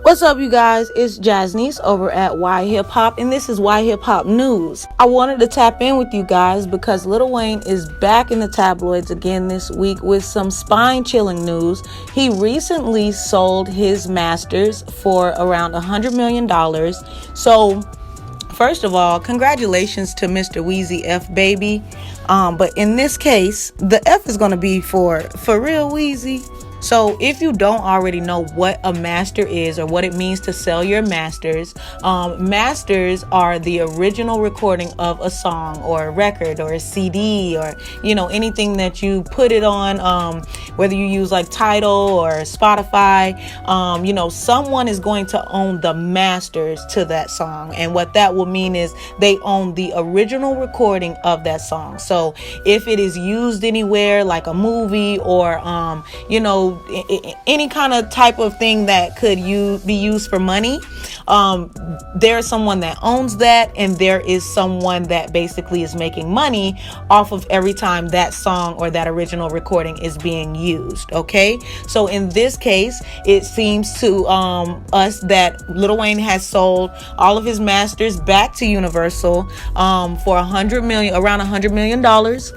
What's up, you guys? It's Jasnice over at Why Hip Hop, and this is Why Hip Hop News. I wanted to tap in with you guys because Lil Wayne is back in the tabloids again this week with some spine-chilling news. He recently sold his masters for around $100 million. So, first of all, congratulations to Mr. Weezy F Baby. But in this case, the F is going to be for real Weezy. So if you don't already know what a master is or what it means to sell your masters, masters are the original recording of a song or a record or a CD or, anything that you put it on, whether you use like Tidal or Spotify, someone is going to own the masters to that song. And what that will mean is they own the original recording of that song. So if it is used anywhere like a movie or, any kind of type of thing that could be used for money, there's someone that owns that, and there is someone that basically is making money off of every time that song or that original recording is being used. Okay, so in this case, it seems to us that Lil Wayne has sold all of his masters back to Universal for around $100 million.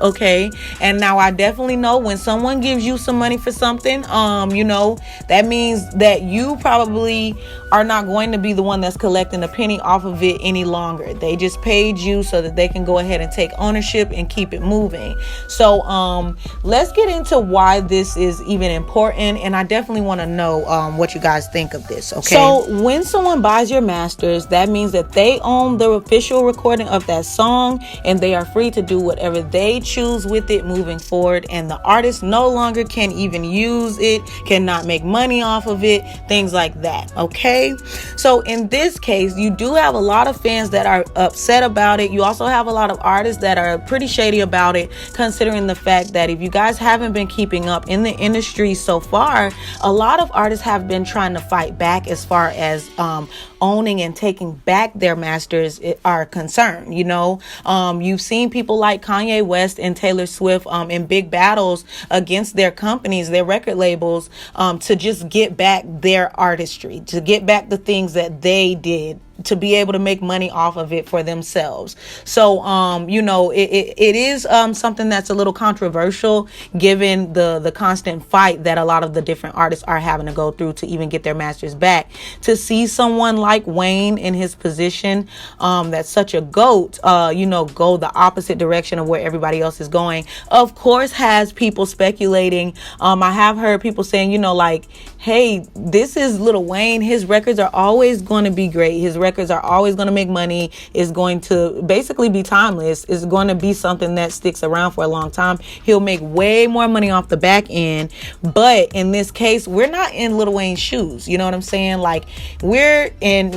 Okay, and now I definitely know when someone gives you some money for something, that means that you probably are not going to be the one that's collecting a penny off of it any longer. They just paid you so that they can go ahead and take ownership and keep it moving. So let's get into why this is even important, and I definitely want to know what you guys think of this. Okay, so when someone buys your masters, that means that they own the official recording of that song, and they are free to do whatever they choose with it moving forward, and the artist no longer can even use it, cannot make money off of it, things like that. Okay, so in this case, you do have a lot of fans that are upset about it. You also have a lot of artists that are pretty shady about it, considering the fact that if you guys haven't been keeping up in the industry so far, a lot of artists have been trying to fight back as far as owning and taking back their masters are concerned. You've seen people like Kanye West and Taylor Swift in big battles against their companies, their record labels, to just get back their artistry, to get back the things that they did, to be able to make money off of it for themselves. So, it is something that's a little controversial given the constant fight that a lot of the different artists are having to go through to even get their masters back. To see someone like Wayne in his position, that's such a GOAT, go the opposite direction of where everybody else is going, of course, has people speculating. I have heard people saying, hey, this is Lil Wayne. His records are always going to be great. His records are always going to make money. It's going to basically be timeless. It's going to be something that sticks around for a long time. He'll make way more money off the back end. But in this case, we're not in Lil Wayne's shoes. You know what I'm saying? Like, we're in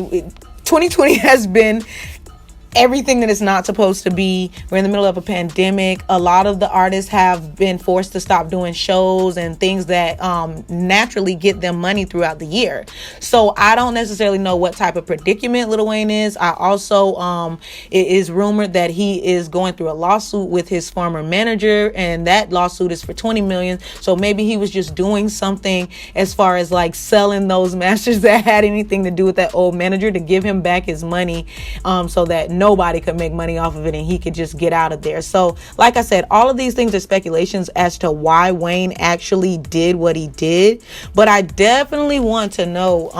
2020 has been everything that it's not supposed to be. We're in the middle of a pandemic. A lot of the artists have been forced to stop doing shows and things that naturally get them money throughout the year. So I don't necessarily know what type of predicament Lil Wayne is. I also, it is rumored that he is going through a lawsuit with his former manager, and that lawsuit is for $20 million. So maybe he was just doing something as far as like selling those masters that had anything to do with that old manager to give him back his money, so that nobody could make money off of it and he could just get out of there. So like I said, all of these things are speculations as to why Wayne actually did what he did, but I definitely want to know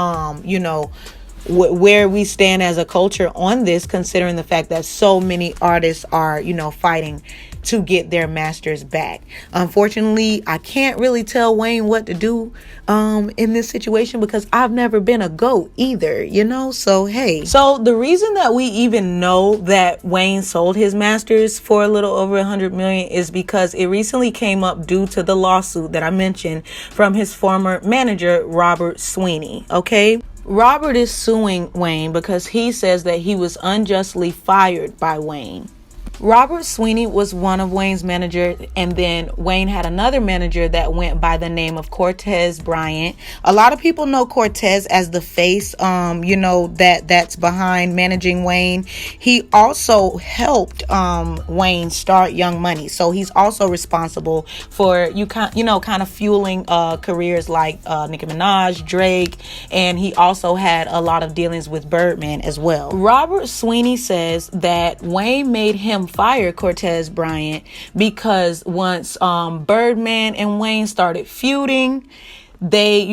where we stand as a culture on this, considering the fact that so many artists are fighting to get their masters back. Unfortunately, I can't really tell Wayne what to do in this situation because I've never been a GOAT either, so hey. So the reason that we even know that Wayne sold his masters for a little over $100 million is because it recently came up due to the lawsuit that I mentioned from his former manager, Robert Sweeney. Okay, Robert is suing Wayne because he says that he was unjustly fired by Wayne. Robert Sweeney was one of Wayne's managers, and then Wayne had another manager that went by the name of Cortez Bryant. A lot of people know Cortez as the face, that's behind managing Wayne. He also helped Wayne start Young Money, so he's also responsible for kind of fueling careers like Nicki Minaj, Drake, and he also had a lot of dealings with Birdman as well. Robert Sweeney says that Wayne made him fire Cortez Bryant because once Birdman and Wayne started feuding, they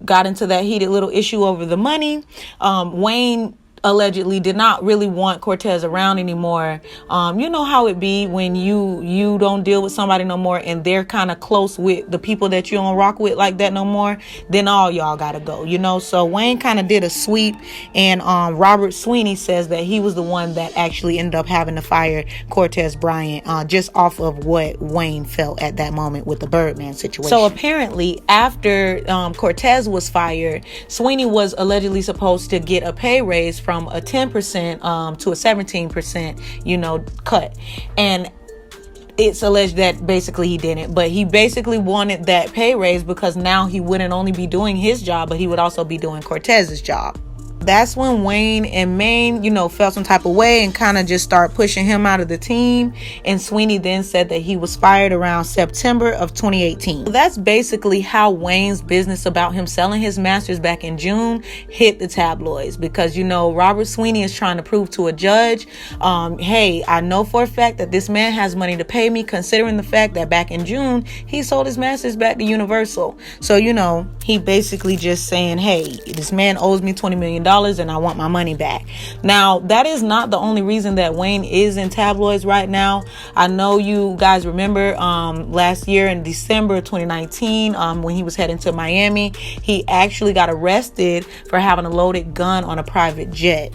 got into that heated little issue over the money. Wayne allegedly did not really want Cortez around anymore. You know how it be when you don't deal with somebody no more and they're kind of close with the people that you don't rock with like that no more, then all y'all gotta go, so Wayne kind of did a sweep, and Robert Sweeney says that he was the one that actually ended up having to fire Cortez Bryant just off of what Wayne felt at that moment with the Birdman situation. So apparently after Cortez was fired, Sweeney was allegedly supposed to get a pay raise from a 10% to a 17%, cut. And it's alleged that basically he didn't, but he basically wanted that pay raise because now he wouldn't only be doing his job, but he would also be doing Cortez's job. That's when Wayne and Maine, felt some type of way and kind of just start pushing him out of the team. And Sweeney then said that he was fired around September of 2018. So that's basically how Wayne's business about him selling his masters back in June hit the tabloids, because, Robert Sweeney is trying to prove to a judge, hey, I know for a fact that this man has money to pay me, considering the fact that back in June, he sold his masters back to Universal. So, he basically just saying, hey, this man owes me $20 million. And I want my money back. Now, that is not the only reason that Wayne is in tabloids right now. I know you guys remember last year in December of 2019, when he was heading to Miami, he actually got arrested for having a loaded gun on a private jet.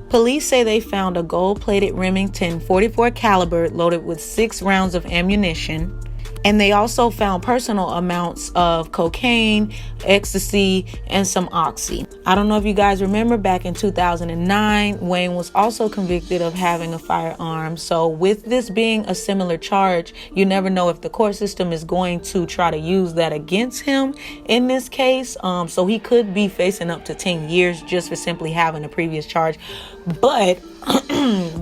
Police say they found a gold-plated Remington .44 caliber loaded with 6 rounds of ammunition. And they also found personal amounts of cocaine, ecstasy, and some oxy. I don't know if you guys remember, back in 2009, Wayne was also convicted of having a firearm. So with this being a similar charge, you never know if the court system is going to try to use that against him in this case. So he could be facing up to 10 years just for simply having a previous charge. But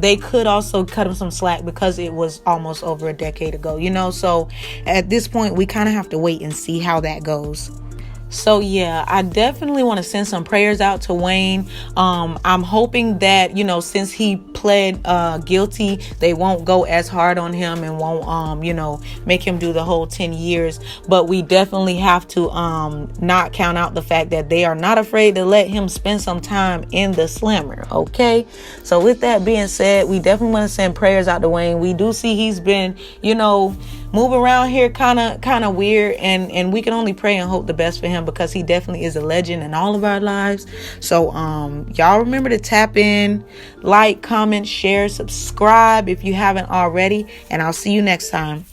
they could also cut him some slack because it was almost over a decade ago, So at this point, we kind of have to wait and see how that goes. So yeah, I definitely want to send some prayers out to Wayne. I'm hoping that, since he pled guilty, they won't go as hard on him and won't, make him do the whole 10 years. But we definitely have to not count out the fact that they are not afraid to let him spend some time in the slammer. Okay. So with that being said, we definitely want to send prayers out to Wayne. We do see he's been, moving around here kind of weird, and we can only pray and hope the best for him, because he definitely is a legend in all of our lives. So y'all remember to tap in, like, comment, share, subscribe if you haven't already, and I'll see you next time.